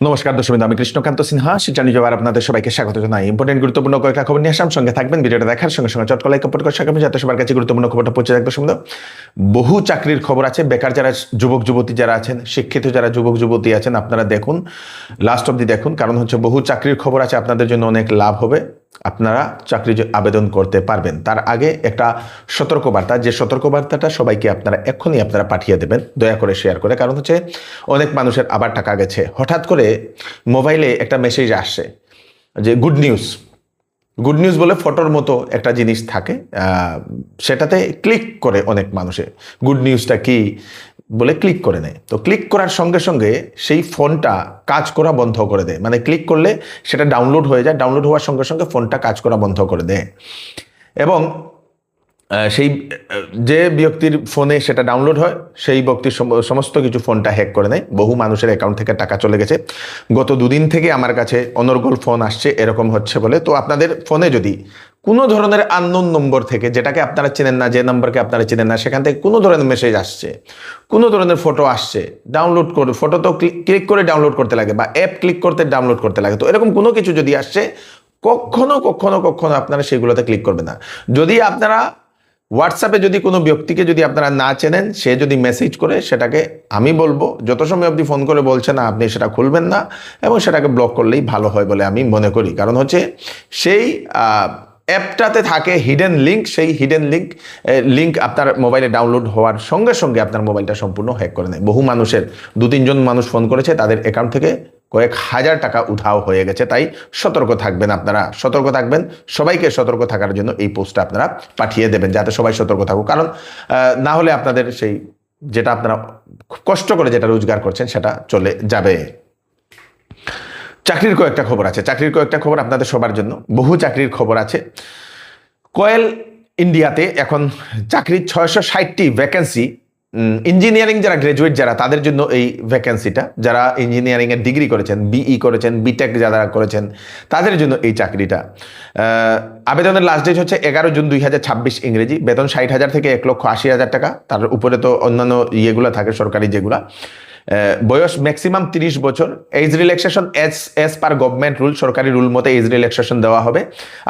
নমস্কার দর্শক, আমি কৃষ্ণকান্ত সিনহা শিক্ষা নিউজে আপনাদের সবাইকে স্বাগত জানাই। ইম্পর্টেন্ট গুরুত্বপূর্ণ কয়েকটা খবর নিয়ে আসাম, সঙ্গে থাকবেন। ভিডিওটা দেখার সঙ্গে সঙ্গে চটকলাই কপট করে সাকাবেন যাতে সবার কাছে গুরুত্বপূর্ণ খবরটা পৌঁছে যায়। দর্শক, বহু চাকরির খবর আছে। বেকার যারা যুবক যুবতী যারা আছেন, শিক্ষিত যারা যুবক যুবতী আছেন, আপনারা দেখুন, লাস্ট অবধি দেখুন, কারণ হচ্ছে বহু চাকরির খবর আছে, আপনাদের জন্য অনেক লাভ হবে। আপনারা চাকরি আবেদন করতে পারবেন। তার আগে একটা সতর্কবার্তা, যে সতর্কবার্তাটা সবাইকে এক্ষুনি আপনারা পাঠিয়ে দেবেন, দয়া করে শেয়ার করে। কারণ হচ্ছে অনেক মানুষের আবার টাকা গেছে। হঠাৎ করে মোবাইলে একটা মেসেজ আসছে যে গুড নিউজ বলে ফটোর মতো একটা জিনিস থাকে, সেটাতে ক্লিক করে অনেক মানুষে গুড নিউজটা কি বলে ক্লিক করে নেয়। তো ক্লিক করার সঙ্গে সঙ্গে সেই ফোনটা কাজ করা বন্ধ করে দেয়। মানে ক্লিক করলে সেটা ডাউনলোড হয়ে যায়, ডাউনলোড হওয়ার সঙ্গে সঙ্গে ফোনটা কাজ করা বন্ধ করে দেয়। এবং সেই যে ব্যক্তির ফোনে সেটা ডাউনলোড হয়, সেই ব্যক্তির সমস্ত কিছু ফোনটা হ্যাক করে নেয়। বহু মানুষের অ্যাকাউন্ট থেকে টাকা চলে গেছে। গত দুদিন থেকে আমার কাছে অনর্গল ফোন আসছে এরকম হচ্ছে বলে। তো আপনাদের ফোনে যদি কোনো ধরনের আননোন নম্বর থেকে, যেটাকে আপনারা চেনেন না, যে নাম্বারকে আপনারা চেনেন না, সেখান থেকে কোনো ধরনের মেসেজ আসছে, কোনো ধরনের ফটো আসছে, ডাউনলোড করে, ফটো তো ক্লিক করে ডাউনলোড করতে লাগে বা অ্যাপ ক্লিক করতে ডাউনলোড করতে লাগে, তো এরকম কোনো কিছু যদি আসছে, কখনো আপনারা সেগুলোতে ক্লিক করবেন না। যদি আপনারা হোয়াটসঅ্যাপে যদি কোনো ব্যক্তিকে যদি আপনারা না চেনেন, সে যদি মেসেজ করে, সেটাকে আমি বলবো যত সময় আপনি ফোন করে বলছেন না, আপনি সেটা খুলবেন না এবং সেটাকে ব্লক করলেই ভালো হয় বলে আমি মনে করি। কারণ হচ্ছে সেই অ্যাপটাতে থাকে হিডেন লিঙ্ক, সেই হিডেন লিঙ্ক আপনার মোবাইলে ডাউনলোড হওয়ার সঙ্গে সঙ্গে আপনার মোবাইলটা সম্পূর্ণ হ্যাক করে নেয়। বহু মানুষের 2-3 জন মানুষ ফোন করেছে, তাদের অ্যাকাউন্ট থেকে কয়েক হাজার টাকা উধাও হয়ে গেছে। তাই সতর্ক থাকবেন, আপনারা সতর্ক থাকবেন। সবাইকে সতর্ক থাকার জন্য এই পোস্টটা আপনারা পাঠিয়ে দেবেন, যাতে সবাই সতর্ক থাকুক। কারণ না হলে আপনাদের সেই যেটা আপনারা খুব কষ্ট করে যেটা রোজগার করছেন সেটা চলে যাবে। চাকরির কয়েকটা খবর আছে, চাকরির কয়েকটা খবর আপনাদের সবার জন্য। বহু চাকরির খবর আছে। কোয়েল ইন্ডিয়াতে এখন চাকরির 660টি ভ্যাকেন্সি। ইঞ্জিনিয়ারিং যারা গ্রাজুয়েট যারা, তাদের জন্য এই ভ্যাকেন্সিটা। যারা ইঞ্জিনিয়ারিংয়ের ডিগ্রি করেছেন, বিই করেছেন, বিটেক যারা করেছেন, তাদের জন্য এই চাকরিটা। আবেদনের লাস্ট ডেট হচ্ছে 11 জুন 2026 ইংরেজি। বেতন 60,000 থেকে 1,80,000 টাকা। তার উপরে তো অন্যান্য ইয়েগুলো থাকে, সরকারি যেগুলা। বয়স ম্যাক্সিমাম 30 বছর। Age relaxation age per government rule, সরকারি রুল মতো এজ রিল্যাক্সেশন দেওয়া হবে।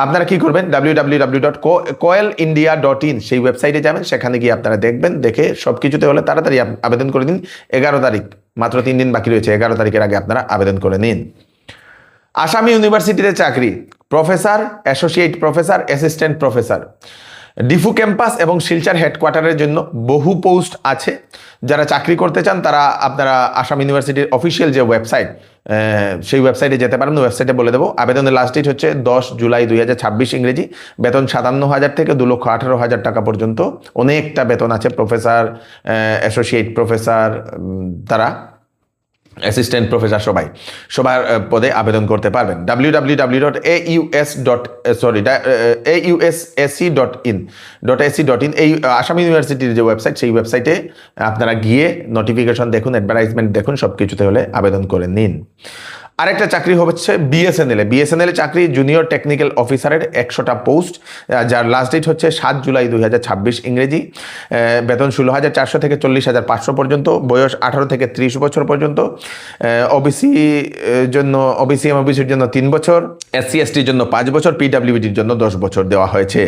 আপনারা কি করবেন, www.coelindia.in সেই ওয়েবসাইটে যাবেন, সেখানে গিয়ে আপনারা দেখবেন। দেখে সব কিছুতে হলে তাড়াতাড়ি আবেদন করে দিন। 11 তারিখ, মাত্র 3 দিন বাকি রয়েছে। 11 তারিখের আগে আপনারা আবেদন করে নিন। আসাম ইউনিভার্সিটিতে চাকরি, professor, associate professor, assistant professor. Diphu campus এবং শিলচর হেডকোয়ার্টারের জন্য বহু পোস্ট আছে। যারা চাকরি করতে চান তারা আপনারা আসাম ইউনিভার্সিটির অফিসিয়াল যে ওয়েবসাইট, সেই ওয়েবসাইটে যেতে পারেন। ওয়েবসাইটে বলে দেবো। আবেদনের লাস্ট ডেট হচ্ছে 10 জুলাই 2026 ইংরেজি। বেতন 57,000 থেকে 2,18,000 টাকা পর্যন্ত। অনেকটা বেতন আছে। প্রফেসর, অ্যাসোসিয়েট প্রফেসর, তারা অ্যাসিস্ট্যান্ট প্রফেসর সবার পদে আবেদন করতে পারবেন। www.aussc.in এই আসাম ইউনিভার্সিটির যে ওয়েবসাইট, সেই ওয়েবসাইটে আপনারা গিয়ে নোটিফিকেশন দেখুন, অ্যাডভার্টাইজমেন্ট দেখুন, সব কিছুতে হলে আবেদন করে নিন। আরেকটা চাকরি হচ্ছে বিএসএনএল চাকরি, জুনিয়র টেকনিক্যাল অফিসারের 100টা পোস্ট, যার লাস্ট ডেট হচ্ছে 7 জুলাই 2026 ইংরেজি। বেতন 16,400 থেকে 40,500 পর্যন্ত। বয়স 18 থেকে 30 বছর পর্যন্ত। ওবিসির জন্য 3 বছর, SC STর জন্য 5 বছর, পিডব্লিউডির জন্য 10 বছর দেওয়া হয়েছে।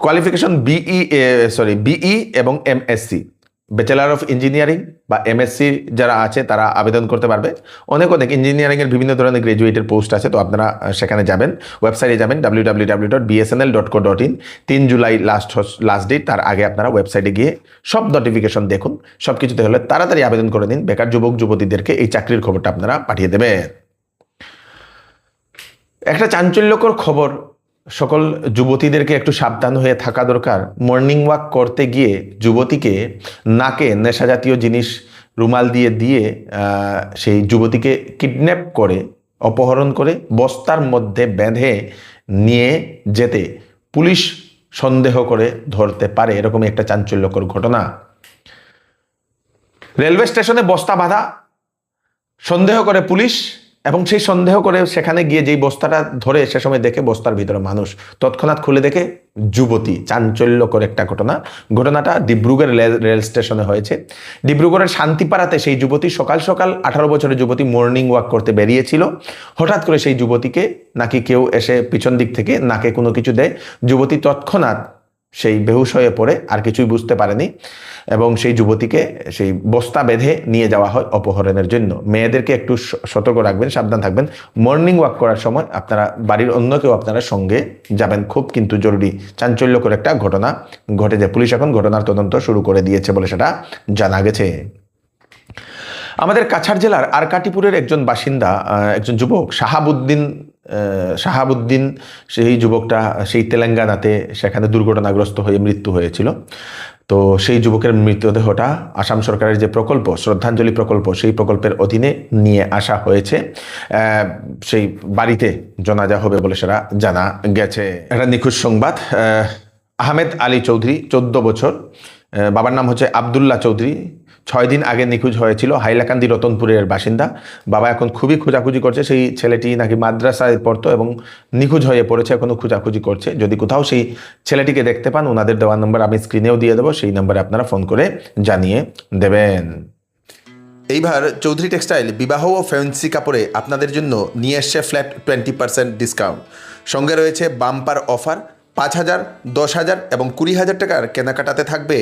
কোয়ালিফিকেশন বিই এবং MSc, ব্যাচেলার অফ ইঞ্জিনিয়ারিং বা MSc যারা আছে তারা আবেদন করতে পারবে। অনেক ইঞ্জিনিয়ারিংয়ের বিভিন্ন ধরনের গ্রাজুয়েটের পোস্ট আছে। তো আপনারা সেখানে যাবেন, ওয়েবসাইটে যাবেন, www.bsnl.co.in। 3 July last date. তার আগে আপনারা ওয়েবসাইটে গিয়ে সব নোটিফিকেশন দেখুন, সব কিছুতে হলে তাড়াতাড়ি আবেদন করে নিন। বেকার যুবক যুবতীদেরকে এই চাকরির খবরটা আপনারা পাঠিয়ে দেবেন। একটা চাঞ্চল্যকর খবর, সকল যুবতীদেরকে একটু সাবধান হয়ে থাকা দরকার। মর্নিং ওয়াক করতে গিয়ে যুবতীকে নাকে নেশা জাতীয় জিনিস রুমাল দিয়ে সেই যুবতীকে কিডন্যাপ করে, অপহরণ করে বস্তার মধ্যে বেঁধে নিয়ে যেতে পুলিশ সন্দেহ করে ধরতে পারে, এরকম একটা চাঞ্চল্যকর ঘটনা। রেলওয়ে স্টেশনে বস্তা বাঁধা সন্দেহ করে পুলিশ এবং সেই সন্দেহ করে সেখানে গিয়ে যেই বস্তাটা ধরে সে সময় দেখে বস্তার ভিতরে মানুষ, তৎক্ষণাৎ খুলে দেখে যুবতী। চাঞ্চল্যকর একটা ঘটনাটা ডিব্রুগড় রেল স্টেশনে হয়েছে। ডিব্রুগড়ের শান্তিপাড়াতে সেই যুবতী সকাল সকাল 18 বছরের যুবতী মর্নিং ওয়াক করতে বেরিয়েছিল। হঠাৎ করে সেই যুবতীকে নাকি কেউ এসে পিছন দিক থেকে নাকে কোনো কিছু দেয়। যুবতী তৎক্ষণাৎ সেই বেহুশ হয়ে পড়ে, আর কিছুই বুঝতে পারেনি, এবং সেই যুবতীকে সেই বস্তা বেঁধে নিয়ে যাওয়া হয় অপহরণের জন্য। মেয়েদেরকে একটু সতর্ক রাখবেন, সাবধান থাকবেন। মর্নিং ওয়াক করার সময় আপনারা বাড়ির অন্য কেউ আপনারা সঙ্গে যাবেন, খুব কিন্তু জরুরি। চাঞ্চল্যকর একটা ঘটনা ঘটেছে। পুলিশ এখন ঘটনার তদন্ত শুরু করে দিয়েছে বলে সেটা জানা গেছে। আমাদের কাছাড় জেলার আরকাটিপুরের একজন বাসিন্দা, একজন যুবক শাহাবুদ্দিন, সেই যুবকটা সেই তেলেঙ্গানাতে সেখানে দুর্ঘটনাগ্রস্ত হয়ে মৃত্যু হয়েছিল। তো সেই যুবকের মৃতদেহটা আসাম সরকারের যে প্রকল্প, শ্রদ্ধাঞ্জলি প্রকল্প, সেই প্রকল্পের অধীনে নিয়ে আসা হয়েছে। সেই বাড়িতে জানাজা হবে বলে সেটা জানা গেছে। একটা নিখোঁজ সংবাদ। আহমেদ আলী চৌধুরী, 14 বছর, বাবার নাম হচ্ছে আবদুল্লাহ চৌধুরী, 6 দিন আগে নিখোঁজ হয়েছিল। হাইলাকান্দি রতনপুরের বাসিন্দা। বাবা এখন খুবই খোঁজাখুঁজি করছে। সেই ছেলেটি নাকি মাদ্রাসায় পড়তো এবং নিখোঁজ হয়ে পড়েছে, এখনও খোঁজাখুঁজি করছে। যদি কোথাও সেই ছেলেটিকে দেখতে পান, ওনাদের দেওয়ার নম্বর আমি স্ক্রিনেও দিয়ে দেবো, সেই নম্বরে আপনারা ফোন করে জানিয়ে দেবেন। এইবার চৌধুরী টেক্সটাইল বিবাহ ও ফ্যান্সি কাপড়ে আপনাদের জন্য নিয়ে এসছে ফ্ল্যাট 20% ডিসকাউন্ট। সঙ্গে রয়েছে বাম্পার অফার। 5,000, 10,000 এবং 20,000 টাকার কেনাকাটাতে থাকবে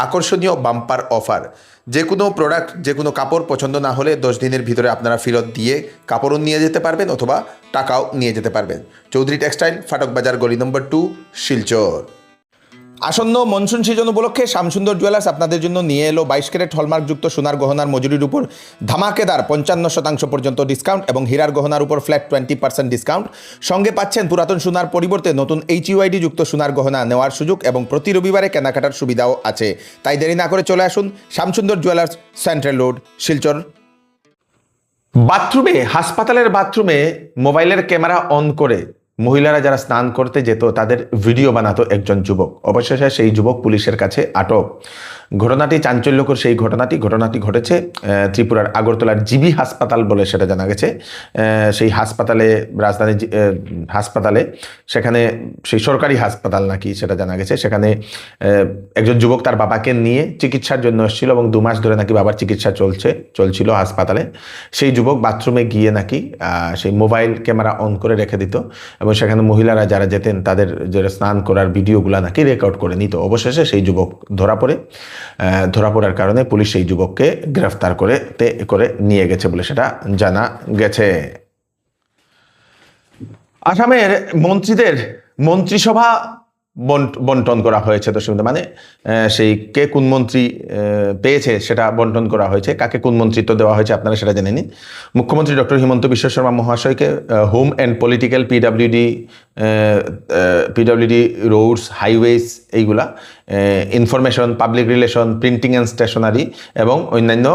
আকর্ষণীয় বাম্পার অফার। যে কোনো প্রোডাক্ট, যে কোনো কাপড় পছন্দ না হলে 10 দিনের ভিতরে আপনারা ফেরত দিয়ে কাপড়ও নিয়ে যেতে পারবেন অথবা টাকাও নিয়ে যেতে পারবেন। চৌধুরী টেক্সটাইল, ফাটক বাজার, গলি নম্বর 2, শিলচর। আসন্ন মনসুন সিজন উপলক্ষে শ্যামসুন্দর জুয়েলার্স আপনাদের জন্য নিয়ে এলো 22 ক্যারেট হলমার্কযুক্ত সোনার গহনার মজুরির উপর ধামাকেদার 55% পর্যন্ত ডিসকাউন্ট এবং হীরার গহনার উপর ফ্ল্যাট 20% ডিসকাউন্ট। সঙ্গে পাচ্ছেন পুরাতন সোনার পরিবর্তে নতুন HUID যুক্ত সোনার গহনা নেওয়ার সুযোগ এবং প্রতি রবিবারে কেনাকাটার সুবিধাও আছে। তাই দেরি না করে চলে আসুন Shyamsundar jewellers, central road, Silchar. হাসপাতালের বাথরুমে মোবাইলের ক্যামেরা অন করে মহিলারা যারা স্নান করতে যেত তাদের ভিডিও বানাতো একজন যুবক। অবশেষে সেই যুবক পুলিশের কাছে আটক। ঘটনাটি চাঞ্চল্যকর। সেই ঘটনাটি ঘটেছে ত্রিপুরার আগরতলার জিবি হাসপাতাল বলে সেটা জানা গেছে। সেই হাসপাতালে, রাজধানী হাসপাতালে, সেখানে সেই সরকারি হাসপাতাল নাকি সেটা জানা গেছে। সেখানে একজন যুবক তার বাবাকে নিয়ে চিকিৎসার জন্য এসেছিল এবং 2 মাস ধরে নাকি বাবার চিকিৎসা চলছিল হাসপাতালে। সেই যুবক বাথরুমে গিয়ে নাকি সেই মোবাইল ক্যামেরা অন করে রেখে দিত এবং সেখানে মহিলারা যারা যেতেন তাদের যারা স্নান করার ভিডিওগুলো নাকি রেকর্ড করে নিত। অবশেষে সেই যুবক ধরা পড়ার কারণে পুলিশ সেই যুবককে গ্রেফতার করে নিয়ে গেছে বলে সেটা জানা গেছে। আসামের মন্ত্রীদের মন্ত্রিসভা বন্টন করা হয়েছে। দর্শক, মানে সেই কে কোন মন্ত্রী পেয়েছে সেটা বন্টন করা হয়েছে। কাকে কোন মন্ত্রিত্ব দেওয়া হয়েছে আপনারা সেটা জেনে নিন। মুখ্যমন্ত্রী ডক্টর হিমন্ত বিশ্ব শর্মা মহাশয়কে home and political, PWD, roads, highways, এইগুলা, information, public relation, printing and stationery এবং অন্যান্য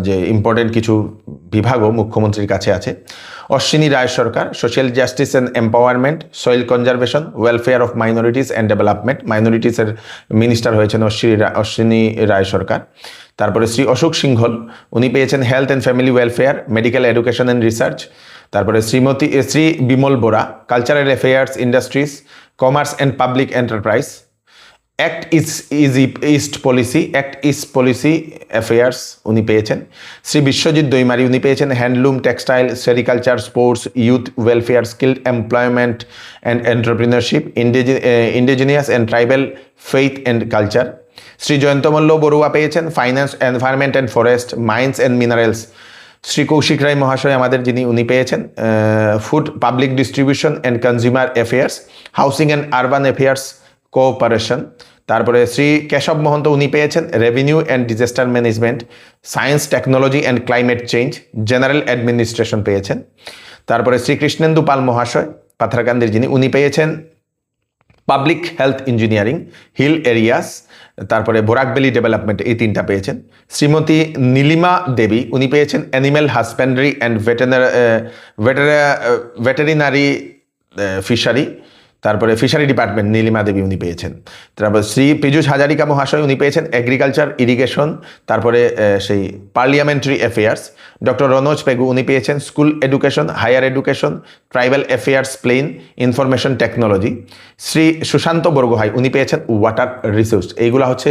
যে ইম্পর্টেন্ট কিছু বিভাগও মুখ্যমন্ত্রীর কাছে আছে। Ashwini Roy Sarkar social justice and empowerment, soil conservation, welfare of minorities and development, মাইনরিটিসের মিনিস্টার হয়েছেন অশ্বিনী রায় সরকার। তারপরে শ্রী অশোক সিংহল, উনি পেয়েছেন health and family welfare, medical education and research. তারপরে শ্রী বিমল বোরা, cultural affairs, industries, commerce and public enterprise. Act east policy affairs উনি পেয়েছেন। শ্রী বিশ্বজিৎ দৈমারি, উনি পেয়েছেন handloom, textile, sericulture, sports, youth welfare, skilled employment and entrepreneurship, indigenous and tribal faith and culture. Shri Jayantamalla Barua পেয়েছেন finance, environment and forest, mines and minerals. Shri Kaushik রায় মহাশয় আমাদের উনি পেয়েছেন food, public distribution and consumer affairs, housing and urban affairs cooperation. তারপরে শ্রী কেশব মহন্ত, উনি পেয়েছেন revenue and disaster management, science, technology and climate change, general administration পেয়েছেন। তারপরে শ্রী কৃষ্ণেন্দু পাল মহাশয় পাথারকান্দির উনি পেয়েছেন public health engineering, hill areas, তারপরে বোরাকবেলি ডেভেলপমেন্ট, এই 3টা পেয়েছেন। শ্রীমতী নীলিমা দেবী, উনি পেয়েছেন animal husbandry and veterinary fishery. তারপরে ফিশারি ডিপার্টমেন্ট নীলিমা দেবী উনি পেয়েছেন। তারপর শ্রী পীযূষ হাজারিকা মহাশয় উনি পেয়েছেন এগ্রিকালচার ইরিগেশন, তারপরে সেই parliamentary affairs. Doctor Ranoj Pegu উনি পেয়েছেন school education, higher education, tribal affairs, plain information technology. Shri Sushanta Borgohain উনি পেয়েছেন ওয়াটার রিসোর্স। এইগুলা হচ্ছে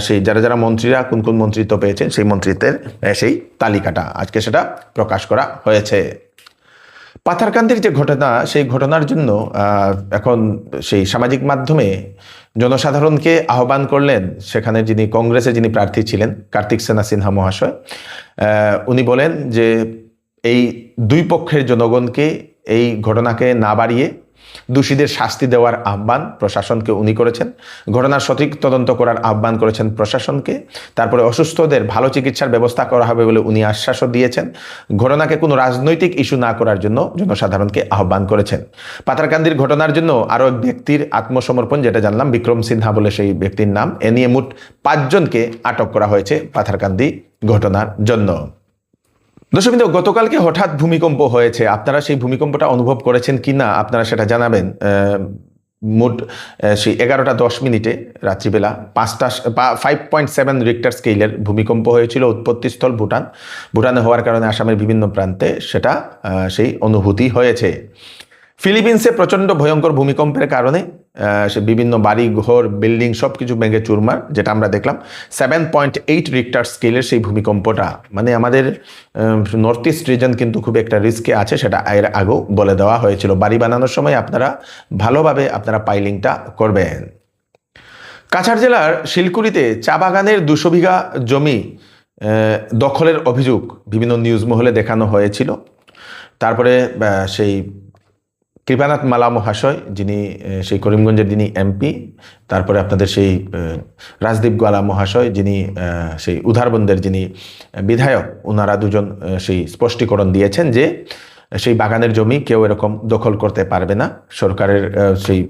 সেই যারা যারা মন্ত্রীরা কোন কোন মন্ত্রিত্ব পেয়েছেন সেই মন্ত্রিত্বের সেই তালিকাটা আজকে সেটা প্রকাশ করা হয়েছে। পাথারকান্দির যে ঘটনা, সেই ঘটনার জন্য এখন সেই সামাজিক মাধ্যমে জনসাধারণকে আহ্বান করলেন সেখানে যিনি কংগ্রেসে যিনি প্রার্থী ছিলেন কার্তিক সেনা সিনহা মহাশয়। উনি বলেন যে এই দুই পক্ষের জনগণকে এই ঘটনাকে না বাড়িয়ে দোষীদের শাস্তি দেওয়ার আহ্বান প্রশাসনকে উনি করেছেন। ঘটনার সঠিক তদন্ত করার আহ্বান করেছেন প্রশাসনকে। তারপরে অসুস্থদের ভালো চিকিৎসার ব্যবস্থা করা হবে বলে উনি আশ্বাসও দিয়েছেন। ঘটনাকে কোনো রাজনৈতিক ইস্যু না করার জন্য জনসাধারণকে আহ্বান করেছেন। পাথারকান্দির ঘটনার জন্য আরও এক ব্যক্তির আত্মসমর্পণ, যেটা জানলাম বিক্রম সিনহা বলে সেই ব্যক্তির নাম। এ নিয়ে মোট 5 জনকে আটক করা হয়েছে পাথারকান্দি ঘটনার জন্য। দর্শকবৃন্দ, গতকালকে হঠাৎ ভূমিকম্প হয়েছে। আপনারা সেই ভূমিকম্পটা অনুভব করেছেন কি না আপনারা সেটা জানাবেন। মোট সেই 11:10 রাত্রিবেলা 5.7 রিক্টার স্কেলের ভূমিকম্প হয়েছিল। উৎপত্তিস্থল ভুটানে হওয়ার কারণে আসামের বিভিন্ন প্রান্তে সেটা সেই অনুভূতি হয়েছে। ফিলিপিন্সে প্রচণ্ড ভয়ঙ্কর ভূমিকম্পের কারণে সে বিভিন্ন বাড়ি ঘর বিল্ডিং সব কিছু ভেঙে চুরমার, যেটা আমরা দেখলাম। 7.8 রিক্টার স্কেলের সেই ভূমিকম্পটা, মানে আমাদের নর্থ ইস্ট রিজন কিন্তু খুব একটা রিস্কে আছে, সেটা এর আগেও বলে দেওয়া হয়েছিল। বাড়ি বানানোর সময় আপনারা ভালোভাবে আপনারা পাইলিংটা করবেন। কাছাড় জেলার শিলকুড়িতে চা বাগানের 200 বিঘা জমি দখলের অভিযোগ বিভিন্ন নিউজ মহলে দেখানো হয়েছিল। তারপরে সেই কৃপানাথ মালা মহাশয় যিনি সেই করিমগঞ্জের যিনি এমপি, তারপরে আপনাদের সেই রাজদীপ গোয়ালা মহাশয় যিনি সেই উধারবন্দের যিনি বিধায়ক, ওনারা দুজন সেই স্পষ্টীকরণ দিয়েছেন যে সেই বাগানের জমি কেউ এরকম দখল করতে পারবে না। সরকারের সেই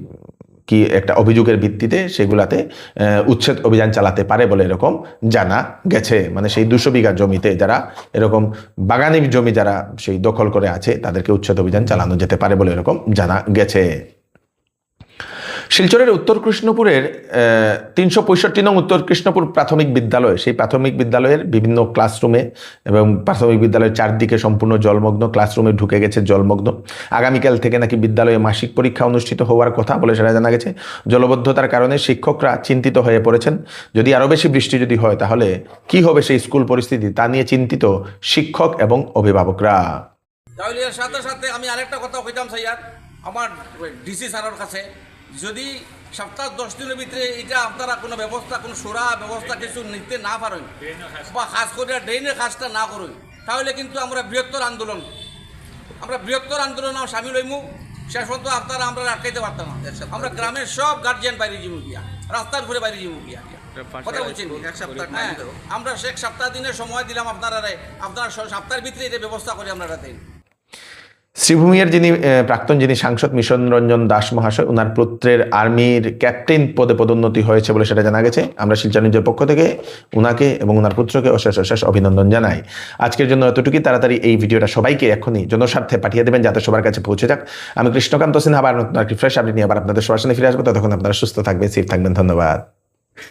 কি একটা অভিযোগের ভিত্তিতে সেগুলাতে উচ্ছেদ অভিযান চালাতে পারে বলে এরকম জানা গেছে। মানে সেই 200 বিঘা জমিতে যারা এরকম বাগানি জমি যারা সেই দখল করে আছে তাদেরকে উচ্ছেদ অভিযান চালানো যেতে পারে বলে এরকম জানা গেছে। শিলচরের উত্তর কৃষ্ণপুরের 365 নং উত্তর কৃষ্ণপুর প্রাথমিক বিদ্যালয়, সেই প্রাথমিক বিদ্যালয়ের বিভিন্ন ক্লাসরুমে এবং প্রাথমিক বিদ্যালয়ের চারদিকে সম্পূর্ণ জলমগ্ন, ক্লাসরুমে ঢুকে গেছে জলমগ্ন। আগামীকাল থেকে নাকি বিদ্যালয়ে মাসিক পরীক্ষা অনুষ্ঠিত হওয়ার কথা বলে সেটা জানা গেছে। জলবদ্ধতার কারণে শিক্ষকরা চিন্তিত হয়ে পড়েছেন। যদি আরও বেশি বৃষ্টি যদি হয় তাহলে কি হবে সেই স্কুল পরিস্থিতি, তা নিয়ে চিন্তিত শিক্ষক এবং অভিভাবকরা। তাহলে এর সাথে সাথে আমি আরেকটা কথা কইতাম স্যার, আমার ডিসি স্যারের কাছে, যদি সপ্তাহ 10 দিনের ভিতরে এটা আপনারা কোনো ব্যবস্থা, কোনো সুরা ব্যবস্থা কিছু নিতে না পারেন বা খাস করে ড্রেনের কাজটা না করেন, তাহলে কিন্তু আমরা বৃহত্তর আন্দোলন সামিল হইমু। শেষ পর্যন্ত আপনারা আমরা আটকাইতে পারতাম না। আমরা গ্রামের সব গার্জিয়ান বাইরে যাবো গিয়া, রাস্তার ঘুরে বাইরে যাবো গিয়া, কথা বলছেন। আমরা এক সপ্তাহ দিনের সময় দিলাম আপনারা সপ্তাহের ভিতরে এটা ব্যবস্থা করে আপনারা দেন। শ্রীভূমির যিনি প্রাক্তন যিনি সাংসদ মিশন রঞ্জন দাস মহাশয়, ওনার পুত্রের আর্মির ক্যাপ্টেন পদে পদোন্নতি হয়েছে বলে সেটা জানা গেছে। আমরা শিলচর নিউজের পক্ষ থেকে ওনাকে এবং ওনার পুত্রকে অশেষ অভিনন্দন জানাই। আজকের জন্য এতটুকুই। তাড়াতাড়ি এই ভিডিওটা সবাইকে এখনই জনস্বার্থে পাঠিয়ে দেবেন যাতে সবার কাছে পৌঁছে যাক। আমি কৃষ্ণকান্ত সিনহা আবার নতুন একটি ফ্রেশ আপডেট নিয়ে আবার আপনাদের সবার সামনে ফিরে আসবো। ততক্ষণ আপনারা সুস্থ থাকবেন, সেফ থাকবেন। ধন্যবাদ।